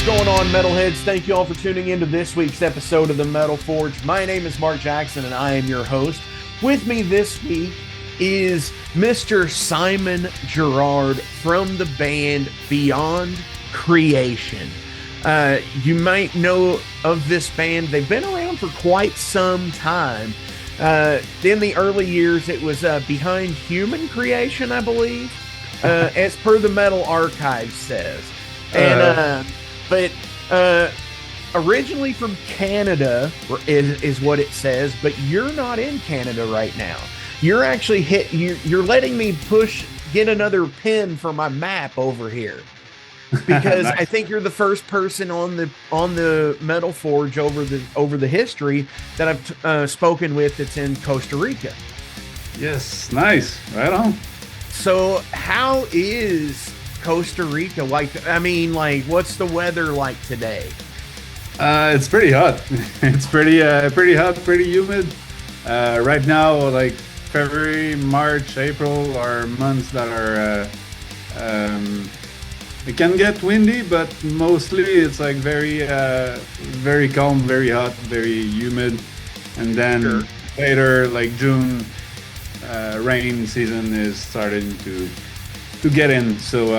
going on, Metalheads? Thank you all for tuning into this week's episode of the Metal Forge. My name is Mark Jackson, and I am your host. With me this week is Mr. Simon Gerard from the band Beyond Creation. You might know of this band. They've been around for quite some time. In the early years, it was Behind Human Creation, I believe, as per the Metal Archive says. And but originally from Canada is what it says, but you're not in Canada right now. You're actually you're letting me get another pin for my map over here, because nice. I think you're the first person on the Metal Forge over the history that I've spoken with that's in Costa Rica. Yes, nice, right on. So how is Costa Rica like? I mean, like, what's the weather like today? It's pretty hot. It's pretty hot, pretty humid. Right now, like February, March, April are months that are it can get windy, but mostly it's like very calm, very hot, very humid. And then later, like June, rain season is starting to get in. So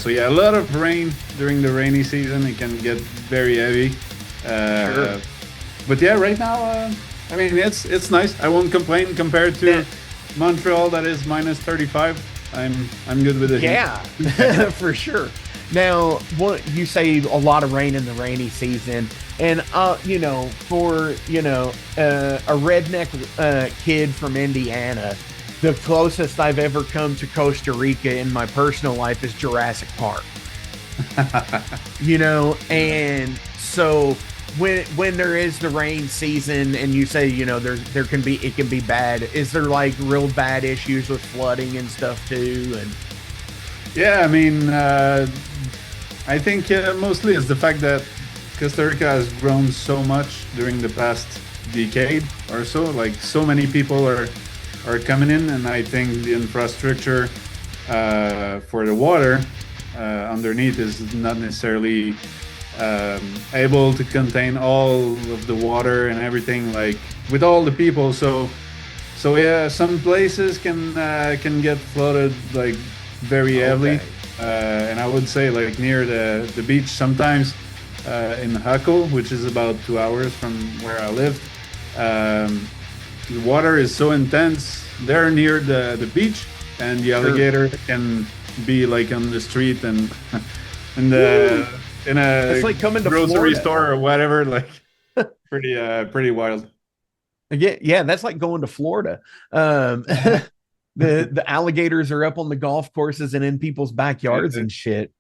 yeah, a lot of rain during the rainy season. It can get very heavy. But yeah, right now, I mean, it's nice. I won't complain compared to Montreal, that is minus 35. I'm good with it. Yeah, for sure. Now, what you say, a lot of rain in the rainy season, and for a redneck kid from Indiana, the closest I've ever come to Costa Rica in my personal life is Jurassic Park. And so when there is the rain season, and you say it can be bad. Is there like real bad issues with flooding and stuff too? And yeah, I mean, I think mostly it's the fact that Costa Rica has grown so much during the past decade or so. Like, so many people are coming in, and I think the infrastructure for the water underneath is not necessarily able to contain all of the water and everything, like with all the people. So yeah, some places can get flooded like very heavily. And I would say like near the beach sometimes, in Jaco, which is about 2 hours from where I live. The water is so intense there near the beach, and the alligator can be like on the street and in a it's like coming to grocery Florida. store or whatever. Like pretty wild. Yeah, that's like going to Florida. The alligators are up on the golf courses and in people's backyards and shit.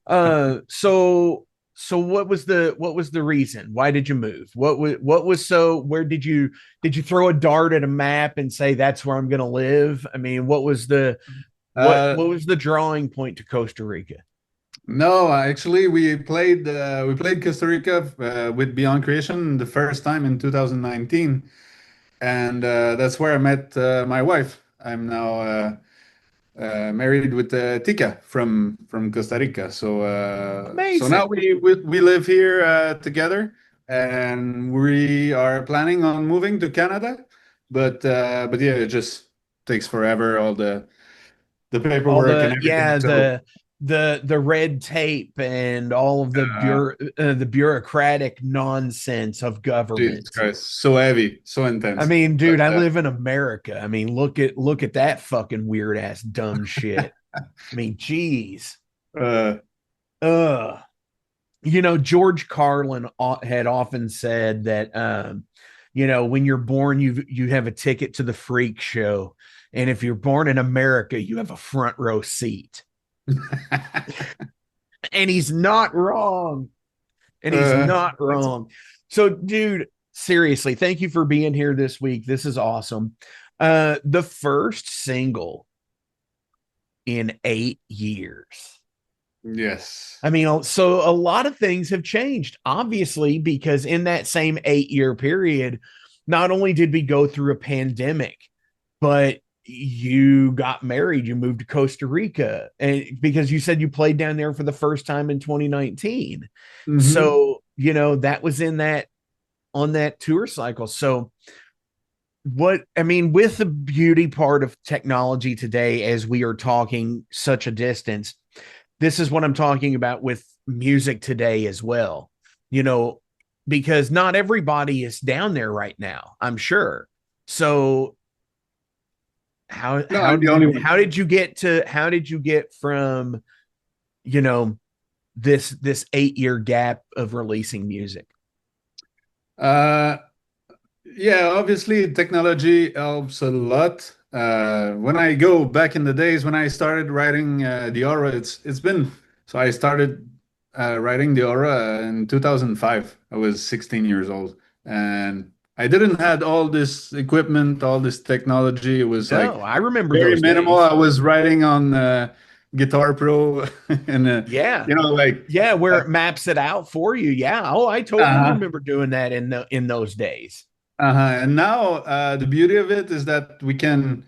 So what was the reason? Why did you move? Where did you throw a dart at a map and say that's where I'm going to live? I mean, what was the drawing point to Costa Rica? No, actually, we played Costa Rica with Beyond Creation the first time in 2019, and that's where I met my wife. I'm now married with Tika from Costa Rica. So now we live here together, and we are planning on moving to Canada. But yeah, it just takes forever, all the paperwork and everything. The red tape and all of the bureaucratic nonsense of government. Jesus Christ, so heavy, so intense. I mean, dude, I live in America. I mean, look at that fucking weird ass dumb shit. I mean, geez. George Carlin had often said that when you're born, you have a ticket to the freak show, and if you're born in America, you have a front row seat. And he's not wrong. So, dude, seriously, thank you for being here this week. This is awesome. The first single in 8 years. Yes. I mean, so a lot of things have changed, obviously, because in that same 8-year period, not only did we go through a pandemic, but you got married, you moved to Costa Rica, and because you said you played down there for the first time in 2019. Hmm. So, that was in that on that tour cycle. So, with the beauty part of technology today, as we are talking such a distance, this is what I'm talking about with music today as well. You know, because not everybody is down there right now, I'm sure. So how No, how I'm the did only you one. how did you get from, you know, this 8-year gap of releasing music? Uh, yeah, obviously technology helps a lot. When I go back in the days when I started writing the aura, it's been so I started writing the aura in 2005. I was 16 years old, and I didn't had all this equipment, all this technology. It was like No, I remember very those minimal. I days. was writing on Guitar Pro, and Yeah. like. Yeah, where it maps it out for you. Yeah. Oh, I totally Uh, remember doing that in those days. And now the beauty of it is that we can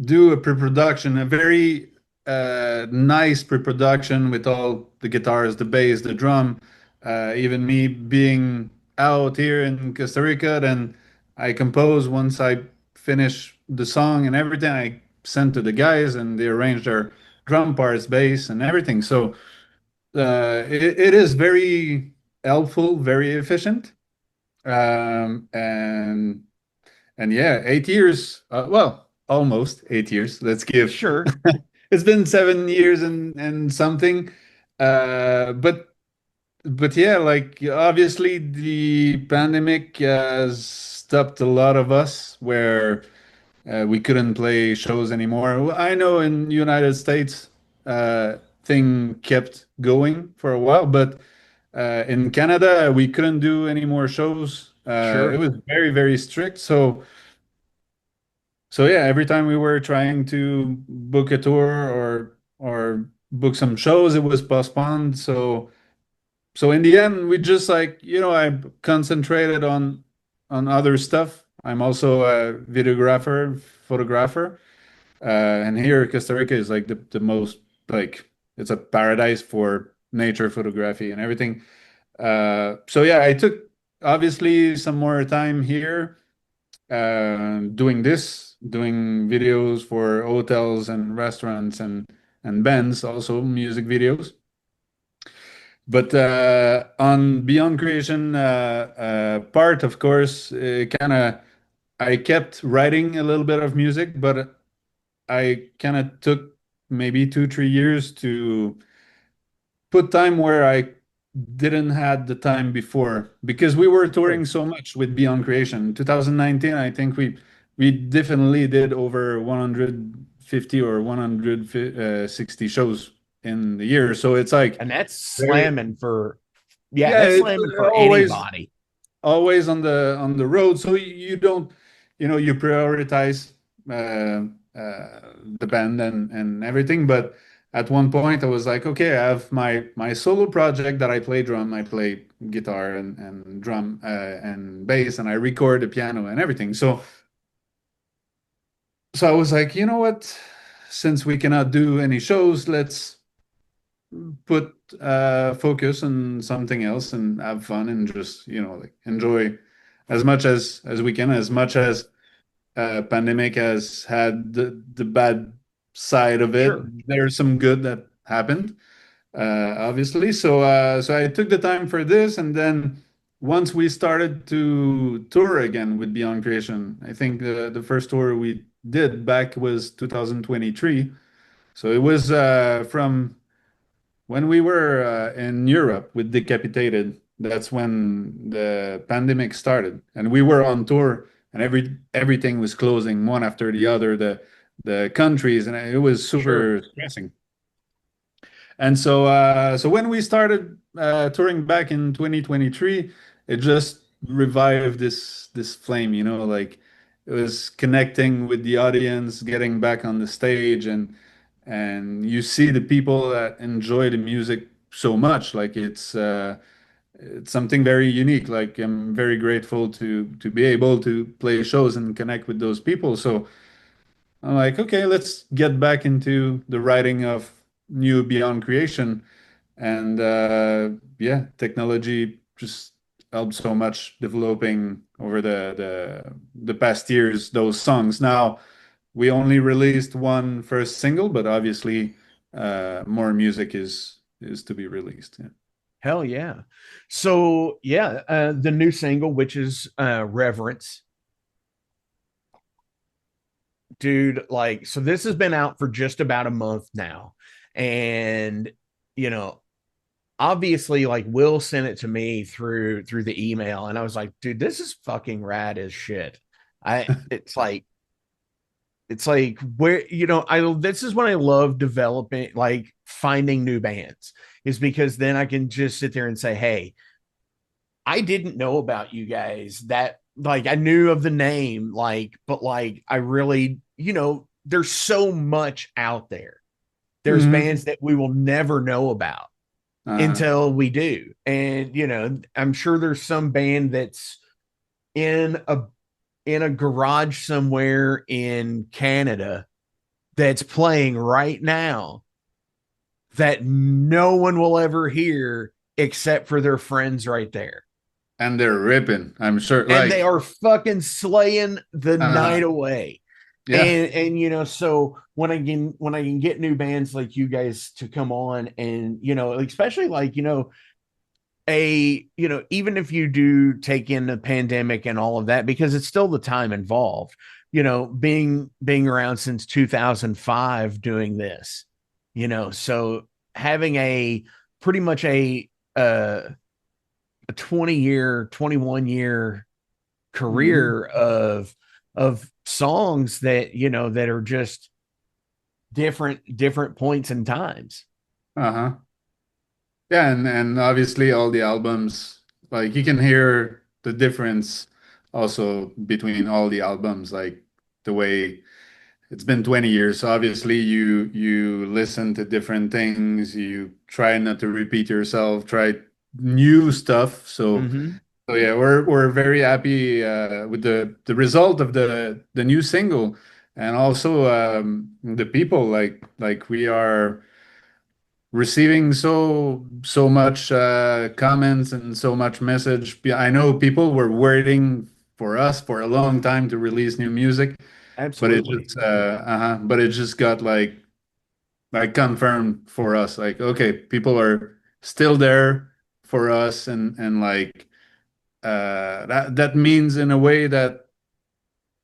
do a pre-production, a very nice pre-production with all the guitars, the bass, the drum. Even me being out here in Costa Rica, then I compose once I finish the song and everything. I send to the guys, and they arrange their drum parts, bass, and everything. So it is very helpful, very efficient. And yeah, 8 years. Well, almost 8 years. Let's give. Sure. It's been 7 years and something. But yeah, like obviously the pandemic has stopped a lot of us where we couldn't play shows anymore. I know in United States, thing kept going for a while, but in Canada we couldn't do any more shows. It Sure. was very, very strict. So yeah, every time we were trying to book a tour or book some shows, it was postponed. So in the end, we just like, I concentrated on other stuff. I'm also a videographer, photographer. And here Costa Rica is like the most like it's a paradise for nature photography and everything. So yeah, I took obviously some more time here doing videos for hotels and restaurants and bands, also music videos. But on Beyond Creation part, of course, kind of I kept writing a little bit of music, but I kind of took maybe 2, 3 years to put time where I didn't had the time before because we were touring Sure. so much with Beyond Creation. 2019, I think we definitely did over 150 or 160 shows in the year. So it's like And that's very, slamming for yeah, yeah, that's it's slamming for always anybody. always on the road. So you don't, you prioritize the band and everything. But at one point, I was like, okay, I have my solo project that I play drum, I play guitar and drum and bass, and I record the piano and everything. So I was like, you know what? Since we cannot do any shows, let's put focus on something else and have fun and just like enjoy as much as we can, as much as pandemic has had the bad side of it. Sure. There's some good that happened, obviously. So I took the time for this, and then once we started to tour again with Beyond Creation, I think the first tour we did back was 2023. So it was from when we were in Europe with Decapitated. That's when the pandemic started, and we were on tour, and everything was closing one after the other, the countries, and it was Sure. super stressing. And so when we started touring back in 2023, it just revived this flame, like it was connecting with the audience, getting back on the stage, and you see the people that enjoy the music so much, like it's something very unique. Like I'm very grateful to be able to play shows and connect with those people. I'm like, okay, let's get back into the writing of new beyond creation. And yeah, technology just helped so much developing over the past years those songs. Now we only released one first single, but obviously more music is to be released. Yeah. Hell yeah. So yeah, the new single, which is Reverence, dude, like, so this has been out for just about a month now. And, you know, obviously, like, Will sent it to me through the email, and I was like, dude, this is fucking rad as shit. I it's like where, I this is when I love developing, like finding new bands, is because then I can just sit there and say, hey, I didn't know about you guys. That, like, I knew of the name, like, but like I really, there's so much out there. There's Hmm. bands that we will never know about Uh, until we do. And I'm sure there's some band that's in a garage somewhere in Canada that's playing right now that no one will ever hear except for their friends right there. and they're ripping, I'm sure. And they Like, are fucking slaying the uh, night away. yeah. And so when I can get new bands like you guys to come on, and especially like, even if you do take in the pandemic and all of that, because it's still the time involved, being around since 2005 doing this, so having a pretty much uh, a 20-year, 21-year Hmm. career of songs that, that are just different points and times. Uh-huh. Yeah, and obviously all the albums, like you can hear the difference also between all the albums, like the way it's been 20 years. So obviously you listen to different things, you try not to repeat yourself, try new stuff. Mm-hmm. So yeah, we're very happy with the result of the new single, and also the people, like we are receiving so much comments and so much message. I know people were waiting for us for a long time to release new music, but Absolutely. but it just got like confirmed for us. Like, okay, people are still there for us, and like that means in a way that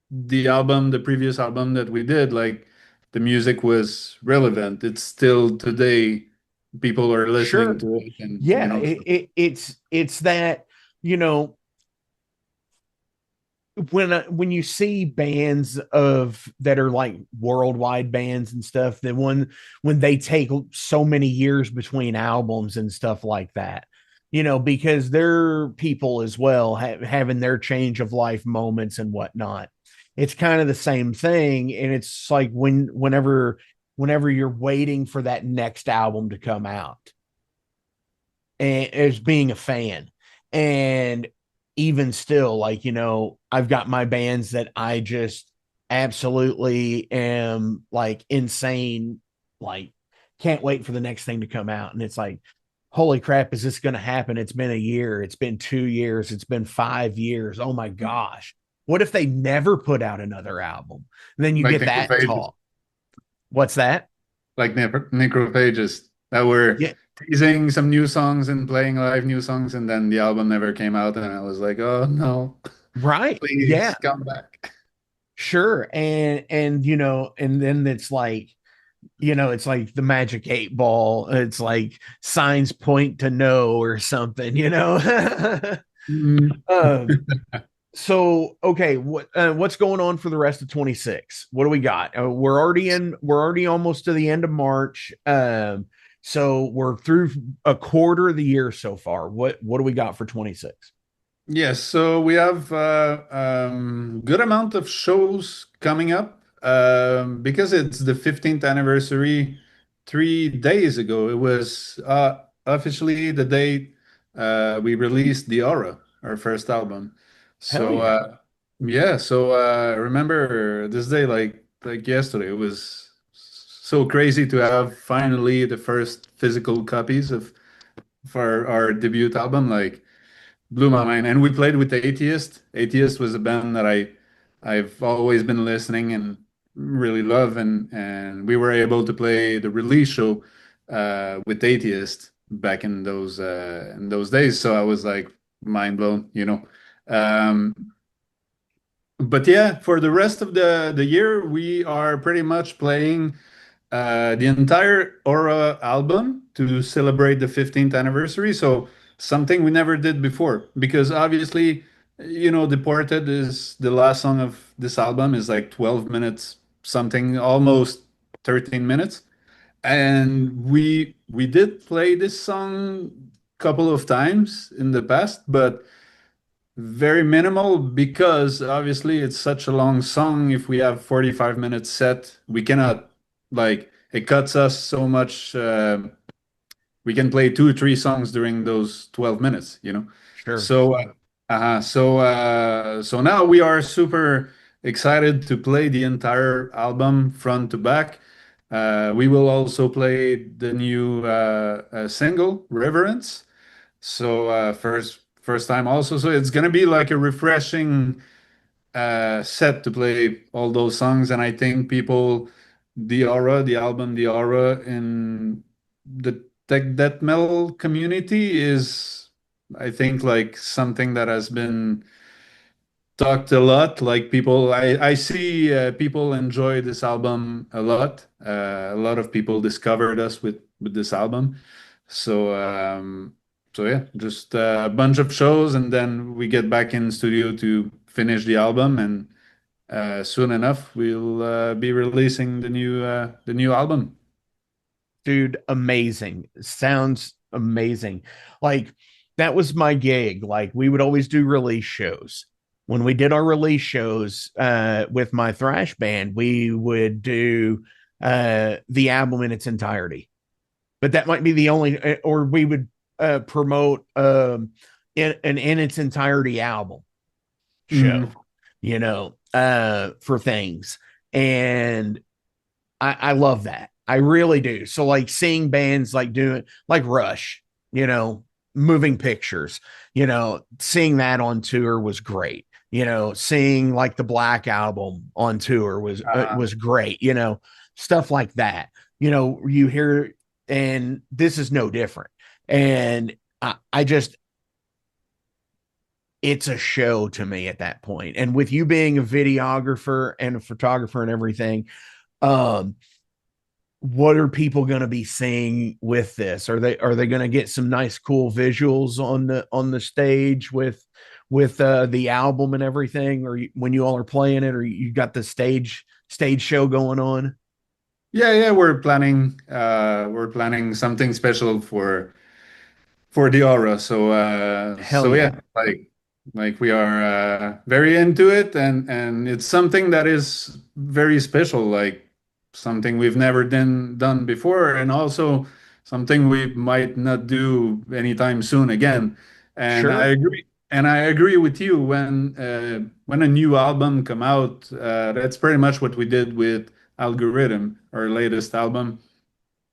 the previous album that we did, like the music was relevant. It's still today, people are listening Sure. to it, and Yeah, it's that, you know when you see bands of that are like worldwide bands and stuff, that when they take so many years between albums and stuff like that, because they're people as well, having their change of life moments and whatnot. It's kind of the same thing, and it's like whenever you're waiting for that next album to come out, and as being a fan. And even still, like, I've got my bands that I just absolutely am like insane, like, can't wait for the next thing to come out. And it's like, holy crap, is this going to happen? It's been a year, it's been 2 years, it's been 5 years. Oh my gosh. What if they never put out another album? And then you like get that necrophages, talk. What's that? necrophages that were Yeah, teasing some new songs and playing live new songs, and then the album never came out, and I was like, oh no, right. please Yeah. come back. Sure. And and then it's like the magic 8 ball. It's like signs point to no or something. Mm. um, so okay, what's going on for the rest of 26? What do we got? We're already almost to the end of March. So we're through a quarter of the year so far. What do we got for 26? Yes, so we have good amount of shows coming up because it's the 15th anniversary 3 days ago. It was officially the date we released The Aura, our first album. Hell So yeah. yeah, so remember this day, like like yesterday. It was so crazy to have finally the first physical copies of for our debut album. Like blew my mind. And we played with the Atheist. Atheist was a band that I've always been listening and really love, and we were able to play the release show with Atheist back in those days. So I was like mind blown, you know. Um, but yeah, for the rest of the year, we are pretty much playing the entire Aura album to celebrate the 15th anniversary. So something we never did before, because obviously, you know, Deported is the last song of this album is like 12 minutes something, almost 13 minutes. And we did play this song a couple of times in the past, but very minimal because obviously it's such a long song. If we have 45 minutes set, we cannot like it cuts us so much. We can play two or three songs during those 12 minutes, you know. Sure. So so now we are super excited to play the entire album front to back. We will also play the new single Reverence. So first time also. So it's gonna be like a refreshing set to play all those songs, and I think people, the album, the Aura in the tech death metal community is, I think, like something that has been talked a lot. Like people, I see people enjoy this album a lot. A lot of people discovered us with this album. So so yeah, just a bunch of shows, and then we get back in studio to finish the album, and soon enough we'll be releasing the new album. Dude, amazing. Sounds amazing. Like that was my gig. Like we would always do release shows. When we did our release shows with my thrash band, we would do the album in its entirety. But that might be the only, or we would promote in its entirety album show, Mhm. for things. And I love that. I really do. So like seeing bands like doing like Rush, moving pictures, seeing that on tour was great. Seeing like the Black album on tour was great. Stuff like that. You hear, and this is no different. And I just, it's a show to me at that point. And with you being a videographer and a photographer and everything, um, what are people going to be seeing with this? Are they going to get some nice cool visuals on the stage with the album and everything, or when you all are playing it, or you got the stage show going on? Yeah, we're planning something special for the Aura. So Hell so yeah. yeah, like we are very into it, and it's something that is very special, like something we've never done before, and also something we might not do anytime soon again. And I Sure. agree. And I agree with you when a new album come out, that's pretty much what we did with Algorythm, our latest album.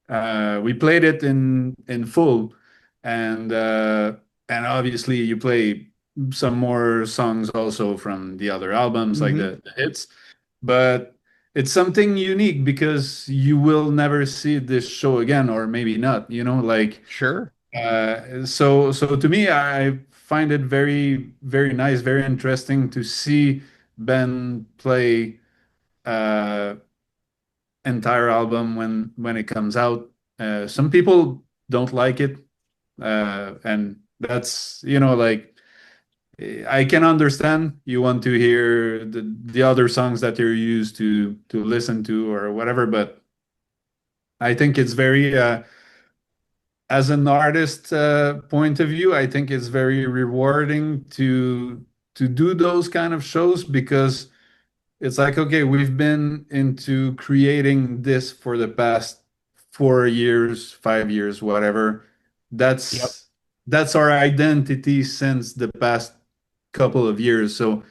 We played it in full, and and obviously you play some more songs also from the other albums, like Mm-hmm. the hits. But it's something unique because you will never see this show again, or maybe not. You know, like Sure. so to me, I find it very nice, very interesting to see Ben play. Entire album when it comes out. Some people don't like it, and that's, you know, like I can understand you want to hear the other songs that you're used to listen to or whatever, but I think it's very as an artist point of view, I think it's very rewarding to do those kind of shows because it's like, okay, we've been into creating this for the past 4 years, 5 years, whatever. Yep. That's our identity since the past couple of years. So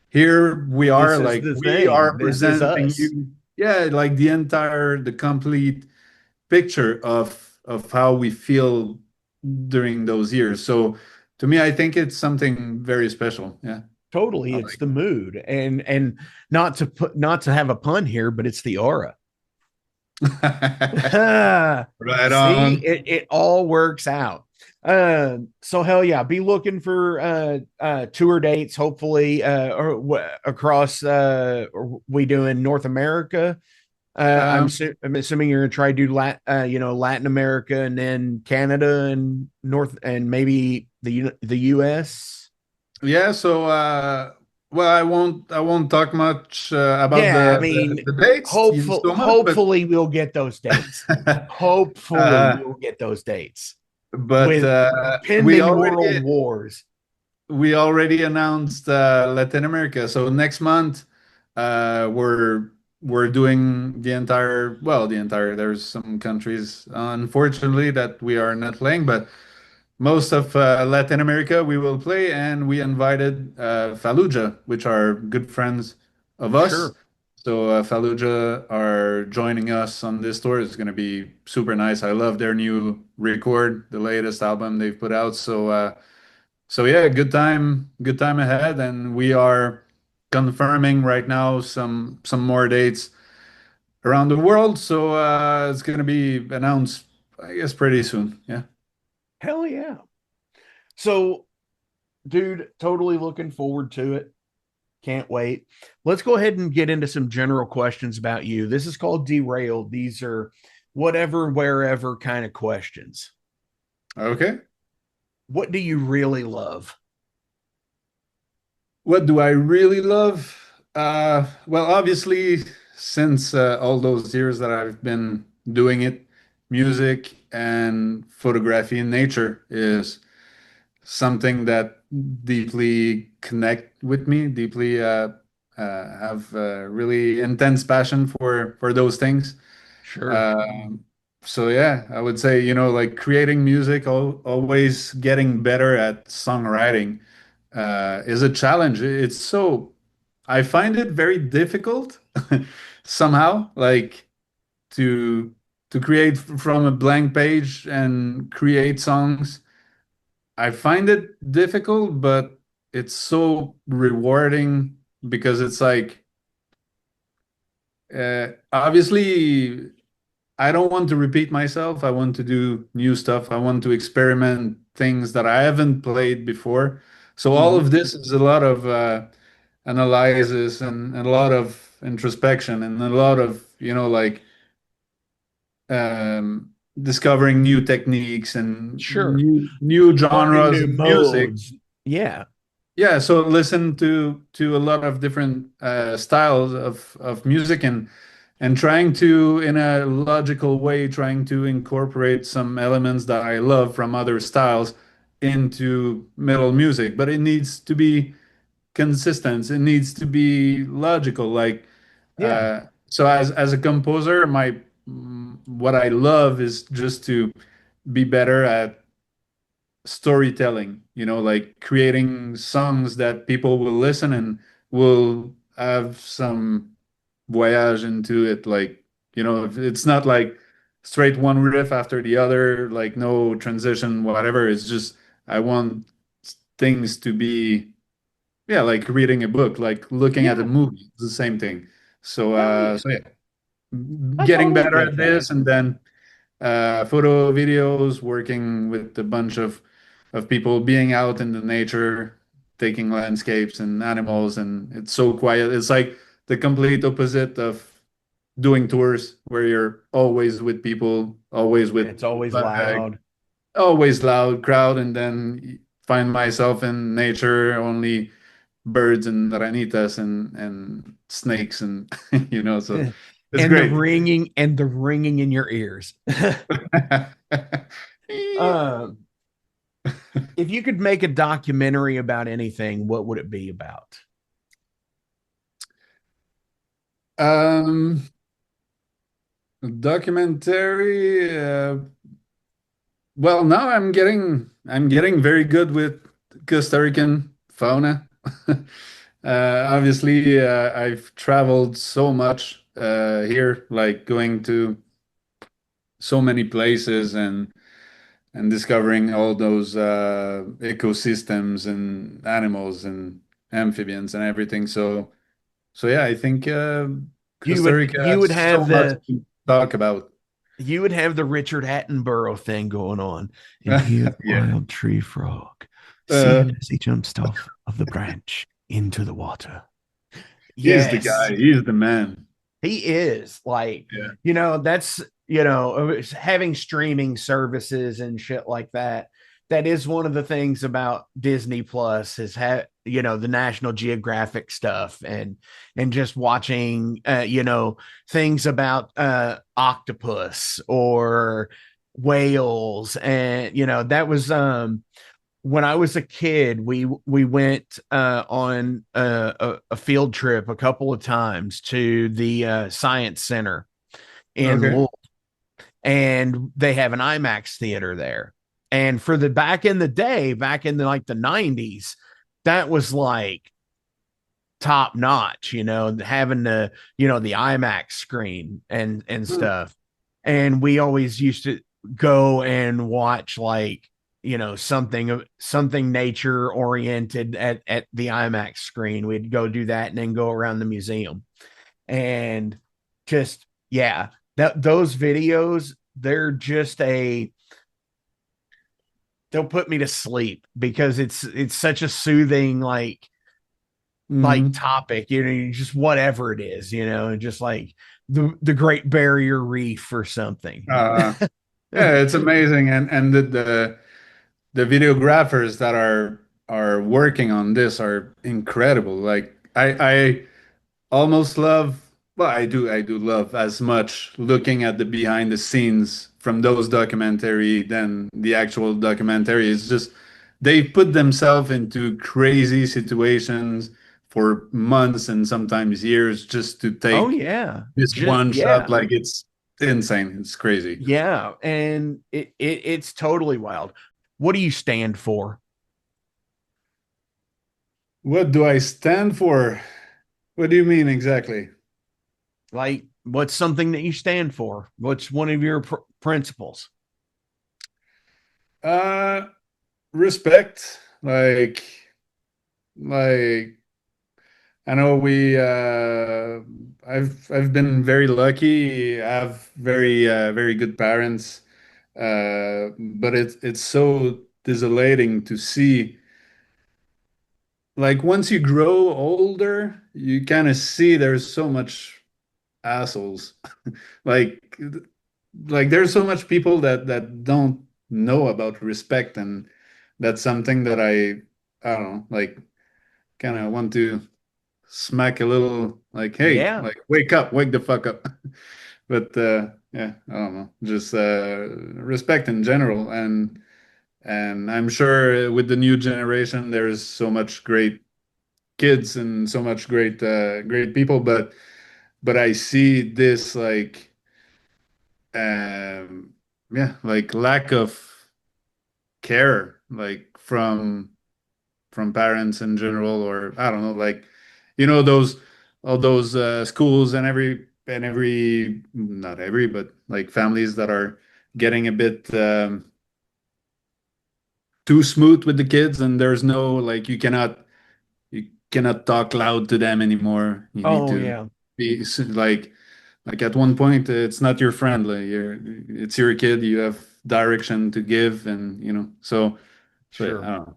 here we are, This is like the we thing. are This is presenting us. you. yeah, like the complete picture of how we feel during those years. So to me, I think it's something very special. Yeah. Totally, I it's the like mood, and not to have a pun here, but it's the aura. it. Right See, on. it all works out. So hell yeah, be looking for tour dates, hopefully, across. We doing North America? Um, I'm assuming you're gonna try to do Latin America and then Canada and North and maybe the U.S. yeah, so well, I won't talk much about Yeah, I the, mean, the dates so much, hopefully we'll get those dates. Hopefully uh, we'll get those dates but with we pending world already wars. announced Latin America. So next month, we're doing the entire. There's some countries, unfortunately, that we are not playing, but most of Latin America we will play, and we invited Fallujah, which are good friends of us. Sure. So Fallujah are joining us on this tour. It's going to be super nice. I love their new record, the latest album they've put out. So yeah, good time ahead, and we are confirming right now some more dates around the world. So it's going to be announced, I guess, pretty soon. Yeah. Hell yeah. So, dude, totally looking forward to it. Can't wait. Let's go ahead and get into some general questions about you. This is called Derailed. These are whatever, wherever kind of questions. Okay. What do you really love? What do I really love? Well, obviously, since all those years that I've been doing it, music and photography in nature is something that deeply connect with me, deeply have really intense passion for those things. Sure. Um, so yeah, I would say, like creating music, always getting better at songwriting is a challenge. I find it very difficult somehow, like to create from a blank page and create songs. I find it difficult, but it's so rewarding because it's like, obviously, I don't want to repeat myself. I want to do new stuff. I want to experiment things that I haven't played before. So all Mhm. of this is a lot of analysis and a lot of introspection and a lot of, like discovering new techniques and Sure. new Learning genres new of music. modes. Yeah. Yeah, so listen to a lot of different styles of music and trying to, in a logical way, trying to incorporate some elements that I love from other styles into metal music. But it needs to be consistent. It needs to be logical. Like, Yeah. so as a composer, what I love is just to be better at storytelling, like creating songs that people will listen and will have some voyage into it. Like, it's not like straight one riff after the other, like no transition, whatever. It's just, I want things to be, yeah, like reading a book, like looking at a Yeah. movie. It's the same thing. So, Hell yeah. so yeah, I getting totally better get at that. this, and then photo videos, working with a bunch of people, being out in the nature, taking landscapes and animals, and it's so quiet. It's like the complete opposite of doing tours where you're always with people, always And with it's always uh, loud. always loud crowd, and then find myself in nature, only birds and ranitas and snakes and so it's And great. the ringing in your ears. um, if you could make a documentary about anything, what would it be about? um Documentary. Well, now I'm getting very good with Costa Rican fauna. Obviously, I've traveled so much here, like going to so many places and discovering all those ecosystems and animals and amphibians and everything. So yeah, I think Costa Rica You would has so have much the to talk about. Richard Attenborough thing going on. And here's Yeah. wild tree frog. See Uh, him as he jumps off of the branch into the water. he's the Yes, guy. He's the man. he is. Like, Yeah. that's, having streaming services and shit like that. That is one of the things about Disney Plus is the National Geographic stuff and just watching things about octopus or whales. And that was when I was a kid, we went on a field trip a couple of times to the Science Center in Okay. Louisville, and they have an IMAX theater there. And for the back in the day, back in the 90s, that was like top notch, having the IMAX screen and Hmm. stuff. And we always used to go and watch something nature oriented at the IMAX screen. We'd go do that and then go around the museum. And just yeah, those videos, they'll put me to sleep because it's such a soothing Hmm. topic, just whatever it is, and just like the Great Barrier Reef or something. Uh, yeah, it's amazing, and the videographers that are working on this are incredible. Like I almost love, well, I do love as much looking at the behind the scenes from those documentary than the actual documentary. It's just they put themselves into crazy situations for months and sometimes years just to Oh take yeah, this just one shot. yeah. Like it's insane. It's crazy. Yeah, and it's totally wild. What do you stand for? What do I stand for? What do you mean exactly? Like, what's something that you stand for? What's one of your principles? Uh, Respect. Like I know I've been very lucky. I have very good parents. But it's so desolating to see. Like once you grow older, you kind of see there's so much assholes. Like there's so much people that don't know about respect, and that's something that I don't know, like kind of want to smack a little, like, hey, Yeah, like wake up, wake the fuck up. But yeah, I don't know, just respect in general, and I'm sure with the new generation there's so much great kids and so much great people, but I see this like yeah, like lack of care, like from parents in general, or I don't know, like those all those schools and every not every, but like families that are getting a bit too smooth with the kids, and there's no, like, you cannot talk loud to them anymore. You need oh to yeah, be like at one point it's not your friend, like it's your kid. You have direction to give, and so yeah, I sure. don't know,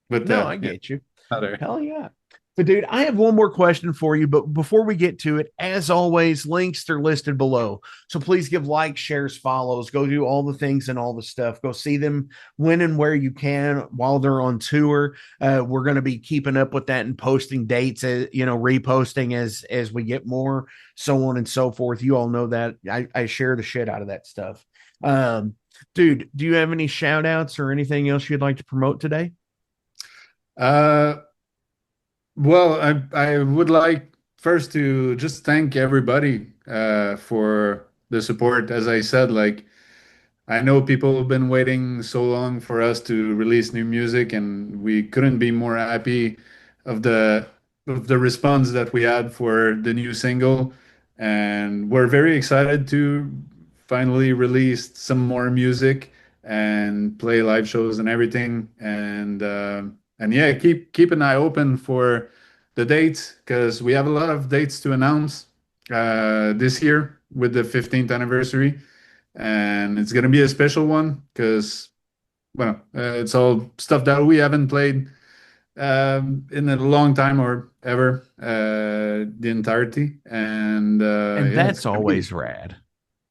but No, I yeah, get you. other. Hell yeah. But dude, I have one more question for you. But before we get to it, as always, links are listed below. So please give likes, shares, follows, go do all the things and all the stuff. Go see them when and where you can while they're on tour. We're going to be keeping up with that and posting dates, reposting as we get more, so on and so forth. You all know that I share the shit out of that stuff. Um, Dude, do you have any shout outs or anything else you'd like to promote today? uh well, I would like first to just thank everybody for the support. As I said, like, I know people have been waiting so long for us to release new music, and we couldn't be more happy of the response that we had for the new single. and we're very excited to finally release some more music and play live shows and everything. And yeah, keep an eye open for the dates because we have a lot of dates to announce this year with the 15th anniversary, and it's gonna be a special one because well, it's all stuff that we haven't played in a long time or ever, the entirety. And And yeah, it's that's gonna be always rad.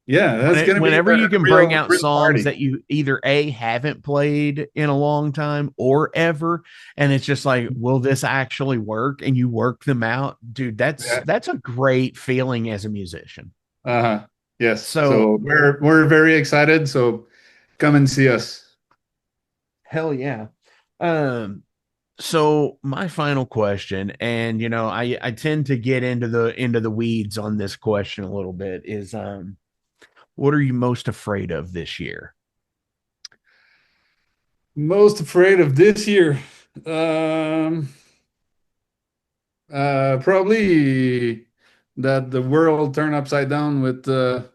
yeah, that's gonna be Whenever you a can bring real out real songs party. that you either A, haven't played in a long time or ever, and it's just like, will this actually work? And you work them out, dude. Yeah. That's a great feeling as a musician. Uh-huh. Yes. So So we're very excited. So come and see us. hell yeah. Um, so my final question, and I tend to get into the weeds on this question a little bit, is what are you most afraid of this year? Most afraid of this year. Um, Probably that the world turn upside down with the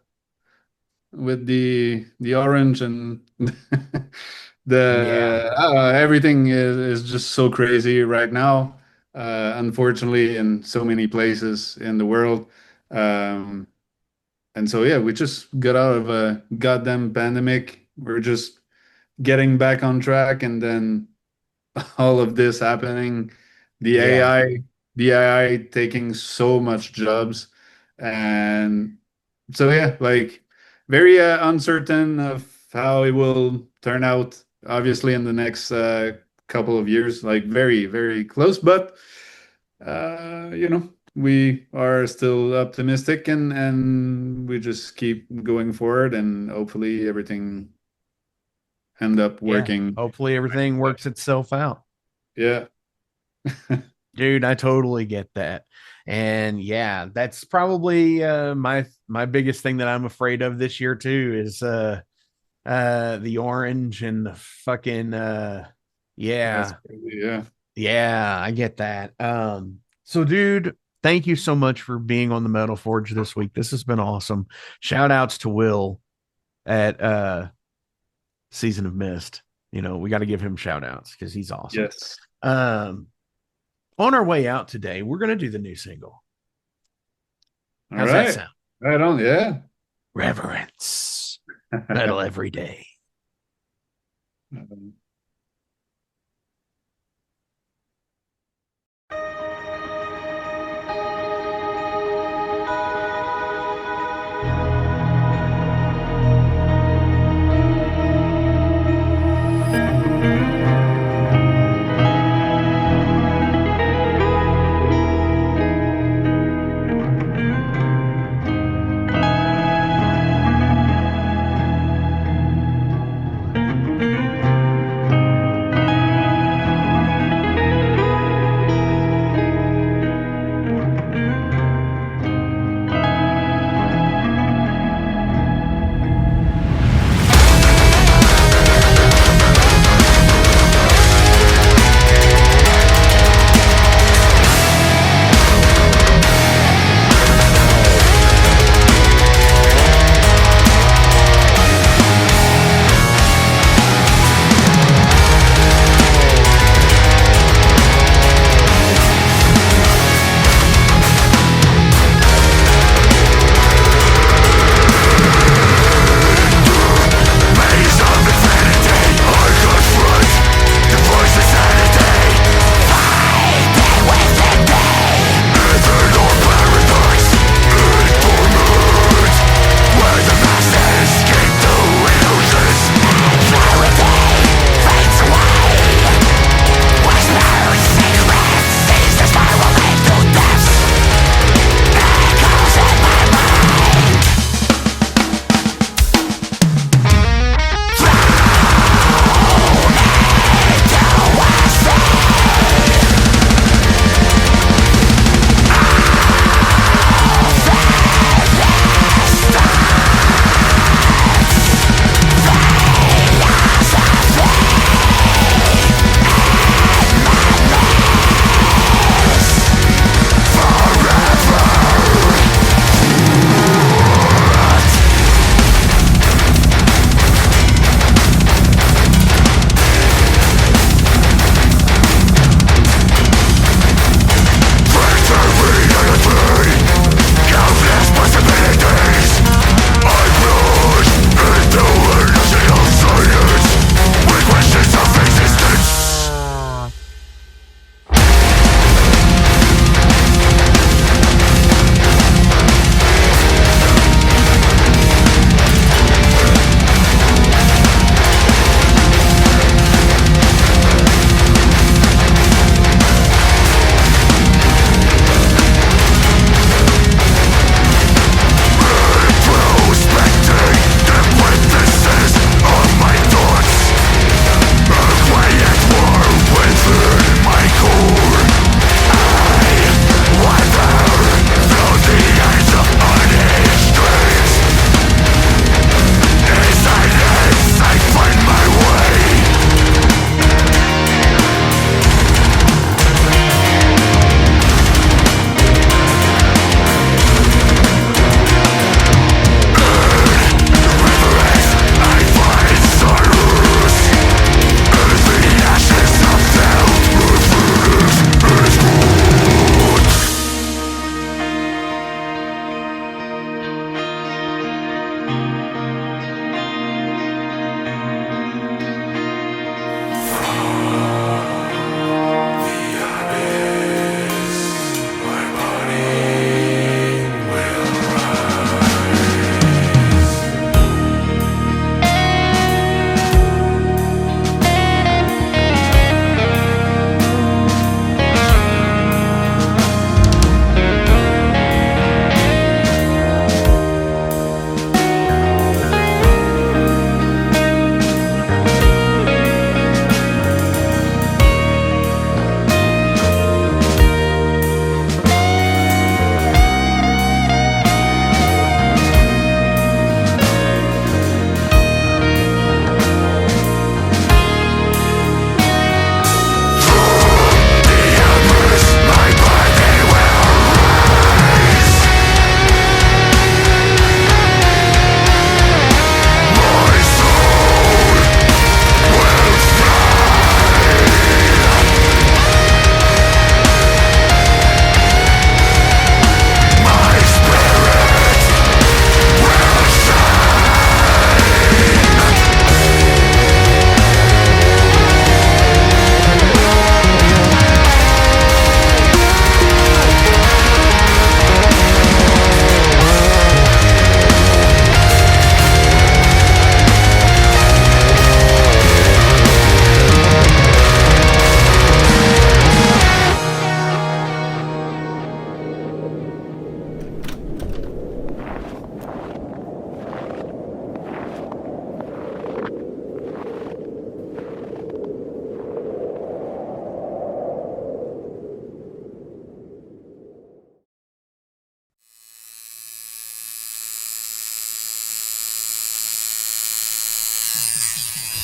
orange and Yeah, the everything is just so crazy right now, unfortunately in so many places in the world. um, and so yeah, we just got out of a goddamn pandemic. We're just getting back on track, and then all of this happening, the yeah, AI the AI taking so much jobs. And so yeah, like very uncertain of how it will turn out. Obviously, in the next couple of years, like very very close, but we are still optimistic, and we just keep going forward, and hopefully everything end up yeah. working. Hopefully everything works itself out. Yeah. Dude, I totally get that. And yeah, that's probably my biggest thing that I'm afraid of this year too is the orange and the fucking That's yeah. crazy. Yeah. Yeah, I get that. So dude, thank you so much for being on the Metal Forge this week. This has been awesome. Shout outs to Will at Season of Mist. We got to give him shout outs because he's awesome. Yes. Um on our way out today, we're going to do the new single. All How's that right. sound? Right on. Yeah. Reverence. Metal every day.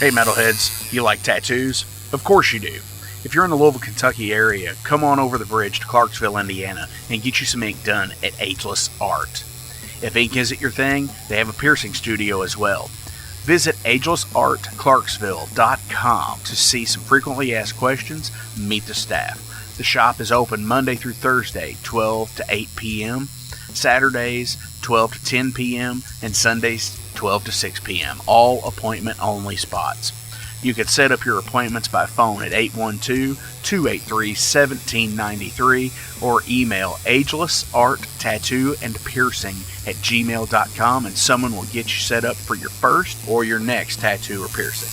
Hey metalheads, you like tattoos? Of course you do. If you're in the Louisville, Kentucky area, come on over the bridge to Clarksville, Indiana, and get you some ink done at Ageless Art. If ink isn't your thing, they have a piercing studio as well. Visit agelessartclarksville.com to see some frequently asked questions, meet the staff. The shop is open Monday through Thursday, 12 to 8 p.m., Saturdays, 12 to 10 p.m., and Sundays, 12 to 6 p.m., all appointment-only spots. You can set up your appointments by phone at 812-283-1793 or email agelessarttatoosandpiercing@gmail.com and someone will get you set up for your first or your next tattoo or piercing.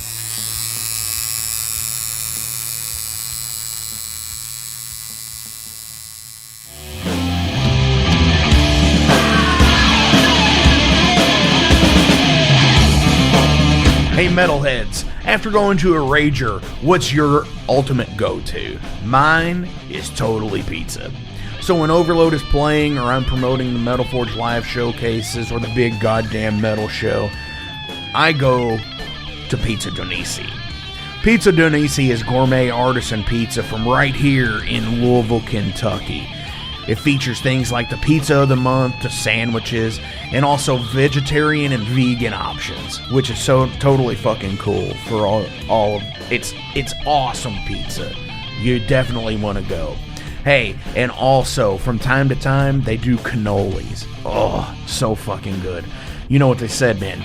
Hey metalheads, after going to a rager, what's your ultimate go-to? Mine is totally pizza. So when Overload is playing, or I'm promoting the Metal Forge live showcases, or the big goddamn metal show, I go to Pizza Donisi. Pizza Donisi is gourmet artisan pizza from right here in Louisville, Kentucky. It features things like the pizza of the month, the sandwiches, and also vegetarian and vegan options, which is so totally fucking cool for all of it's awesome pizza. You definitely want to go. Hey, and also from time to time they do cannolis. Oh, so fucking good. You know what they said, man?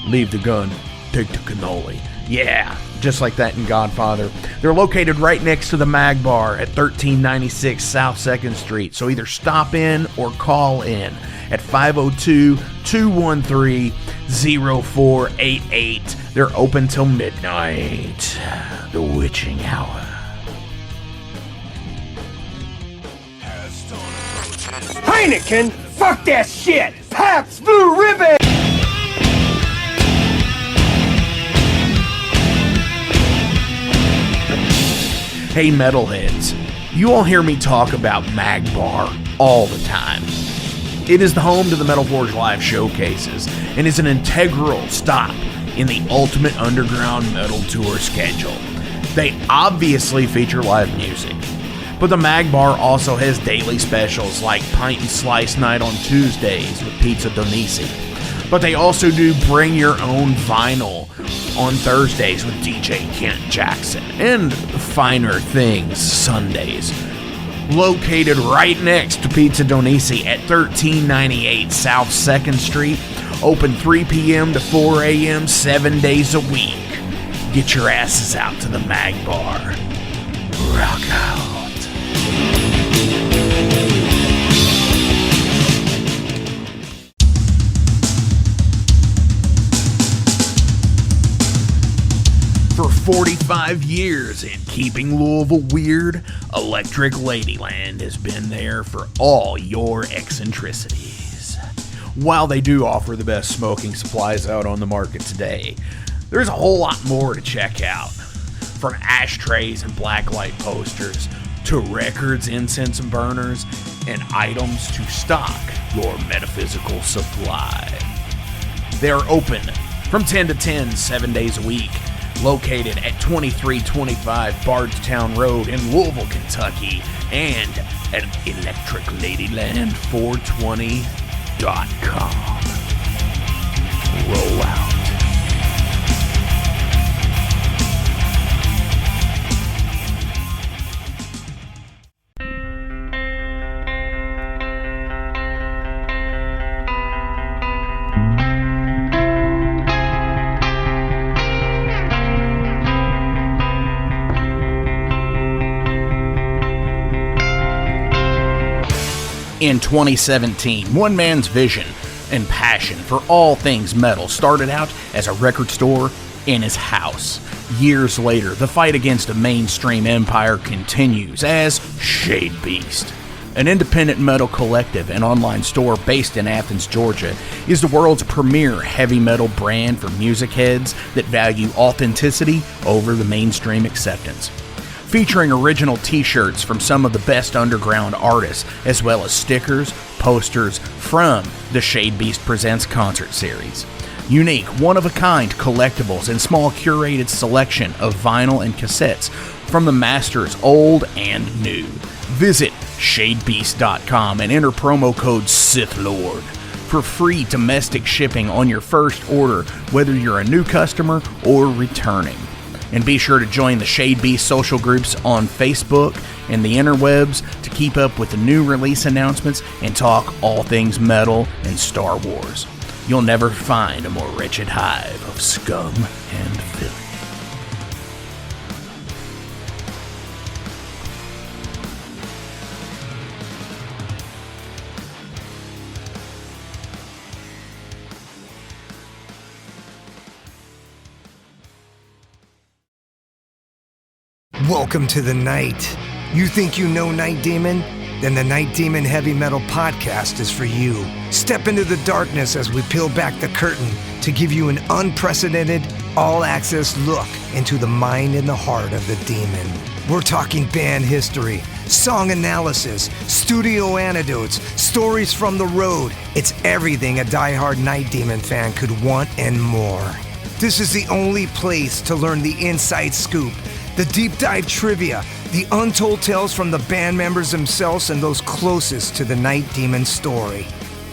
Leave the gun, take the cannoli. Yeah, just like that in Godfather. They're located right next to the Mag Bar at 1396 South 2nd Street. So either stop in or call in at 502-213-0488. They're open till midnight. The witching hour. Heineken? Fuck that shit! Pabst Blue Ribbon! Hey metalheads, you all hear me talk about Mag Bar all the time. It is the home to the Metal Forge live showcases and is an integral stop in the ultimate underground metal tour schedule. They obviously feature live music, but the Mag Bar also has daily specials like Pint and Slice Night on Tuesdays with Pizza Donisi. But they also do Bring Your Own Vinyl on Thursdays with DJ Kent Jackson, and Finer Things Sundays. Located right next to Pizza Donisi at 1398 South 2nd Street, open 3 p.m. to 4 a.m. 7 days a week. Get your asses out to the Mag Bar. Rock out. For 45 years in keeping Louisville weird, Electric Ladyland has been there for all your eccentricities. While they do offer the best smoking supplies out on the market today, there's a whole lot more to check out. From ashtrays and blacklight posters, to records, incense and burners, and items to stock your metaphysical supply. They're open from 10 to 10, 7 days a week. Located at 2325 Bardstown Road in Louisville, Kentucky, and at electricladyland420.com. Roll out. In 2017, one man's vision and passion for all things metal started out as a record store in his house. Years later, the fight against a mainstream empire continues as Shade Beast. An independent metal collective and online store based in Athens, Georgia, is the world's premier heavy metal brand for music heads that value authenticity over the mainstream acceptance. Featuring original t-shirts from some of the best underground artists, as well as stickers, posters from the Shade Beast Presents concert series. Unique, one-of-a-kind collectibles and small curated selection of vinyl and cassettes from the masters old and new. Visit shadebeast.com and enter promo code SithLord for free domestic shipping on your first order, whether you're a new customer or returning. And be sure to join the Shade Beast social groups on Facebook and the interwebs to keep up with the new release announcements and talk all things metal and Star Wars. You'll never find a more wretched hive of scum and filth. Welcome to the night. You think you know Night Demon? Then the Night Demon Heavy Metal Podcast is for you. Step into the darkness as we peel back the curtain to give you an unprecedented, all-access look into the mind and the heart of the demon. We're talking band history, song analysis, studio anecdotes, stories from the road. It's everything a diehard Night Demon fan could want and more. This is the only place to learn the inside scoop, the deep dive trivia, the untold tales from the band members themselves and those closest to the Night Demon story.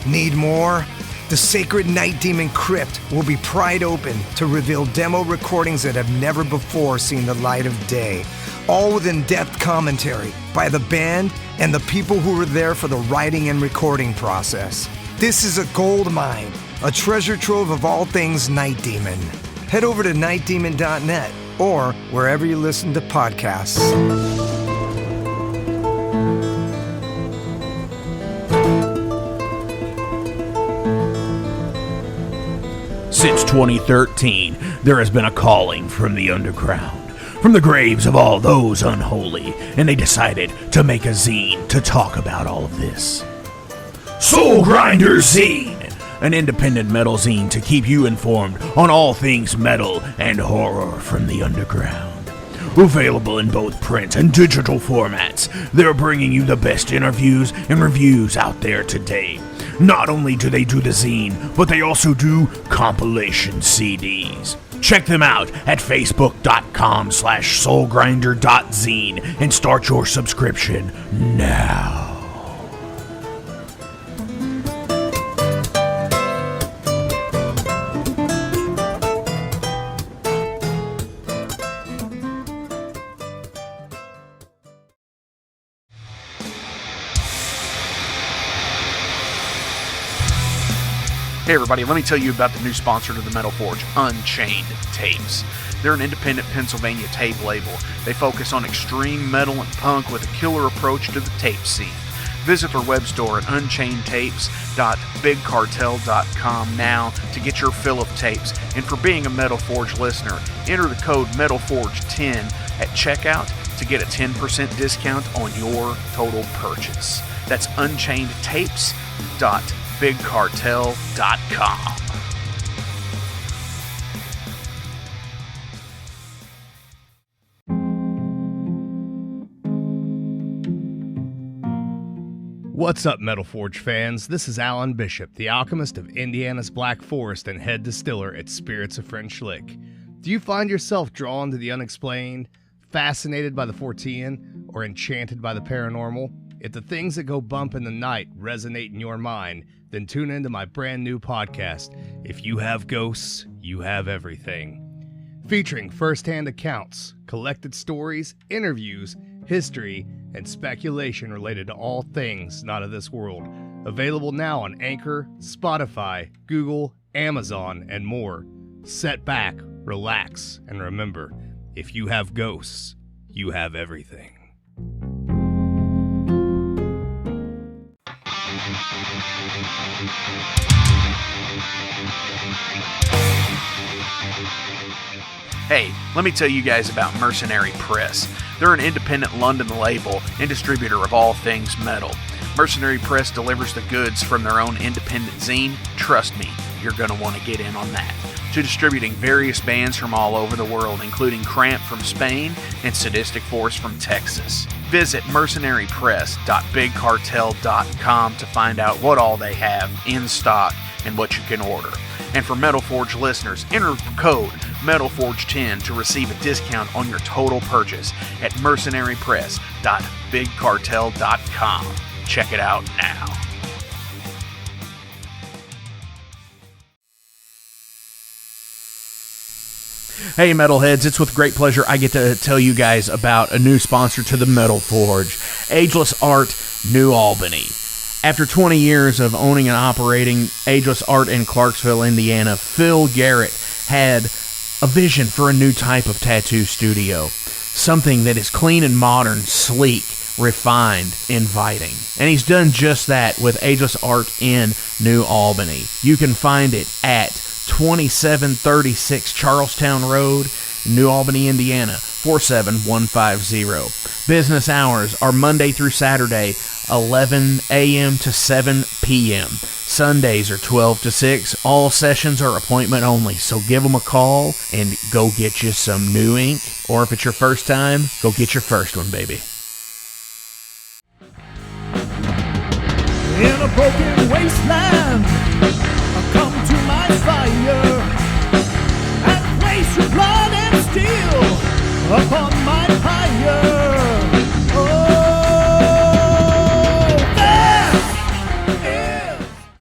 Need more? The sacred Night Demon Crypt will be pried open to reveal demo recordings that have never before seen the light of day, all with in-depth commentary by the band and the people who were there for the writing and recording process. This is a gold mine, a treasure trove of all things Night Demon. Head over to nightdemon.net or wherever you listen to podcasts. Since 2013, there has been a calling from the underground, from the graves of all those unholy, and they decided to make a zine to talk about all of this. Soul Grinder Zine! An independent metal zine to keep you informed on all things metal and horror from the underground. Available in both print and digital formats, they're bringing you the best interviews and reviews out there today. Not only do they do the zine, but they also do compilation CDs. Check them out at facebook.com/soulgrinder.zine and start your subscription now. Hey everybody, let me tell you about the new sponsor to the Metal Forge, Unchained Tapes. They're an independent Pennsylvania tape label. They focus on extreme metal and punk with a killer approach to the tape scene. Visit their web store at unchainedtapes.bigcartel.com now to get your fill of tapes. And for being a Metal Forge listener, enter the code METALFORGE10 at checkout to get a 10% discount on your total purchase. That's unchainedtapes.bigcartel.com. What's up, Metal Forge fans? This is Alan Bishop, the alchemist of Indiana's Black Forest and head distiller at Spirits of French Lick. Do you find yourself drawn to the unexplained, fascinated by the Fortean, or enchanted by the paranormal? If the things that go bump in the night resonate in your mind, then tune into my brand new podcast, If You Have Ghosts, You Have Everything. Featuring first-hand accounts, collected stories, interviews, history, and speculation related to all things not of this world. Available now on Anchor, Spotify, Google, Amazon, and more. Set back, relax, and remember, if you have ghosts, you have everything. Hey, let me tell you guys about Mercenary Press. They're an independent London label and distributor of all things metal. Mercenary Press delivers the goods from their own independent zine. Trust me, you're going to want to get in on that. To distributing various bands from all over the world, including Cramp from Spain and Sadistic Force from Texas. Visit mercenarypress.bigcartel.com to find out what all they have in stock and what you can order. And for Metal Forge listeners, enter code MetalForge10 to receive a discount on your total purchase at mercenarypress.bigcartel.com. Check it out now. Hey Metalheads, it's with great pleasure I get to tell you guys about a new sponsor to the Metal Forge, Ageless Art, New Albany. After 20 years of owning and operating Ageless Art in Clarksville, Indiana, Phil Garrett had a vision for a new type of tattoo studio. Something that is clean and modern, sleek, refined, inviting. And he's done just that with Ageless Art in New Albany. You can find it at 2736 Charlestown Road, New Albany, Indiana, 47150. Business hours are Monday through Saturday, 11 a.m. to 7 p.m. Sundays are 12 to 6. All sessions are appointment only, so give them a call and go get you some new ink. Or if it's your first time, go get your first one, baby. In a broken wasteland, come to my fire and place your blood and steel upon my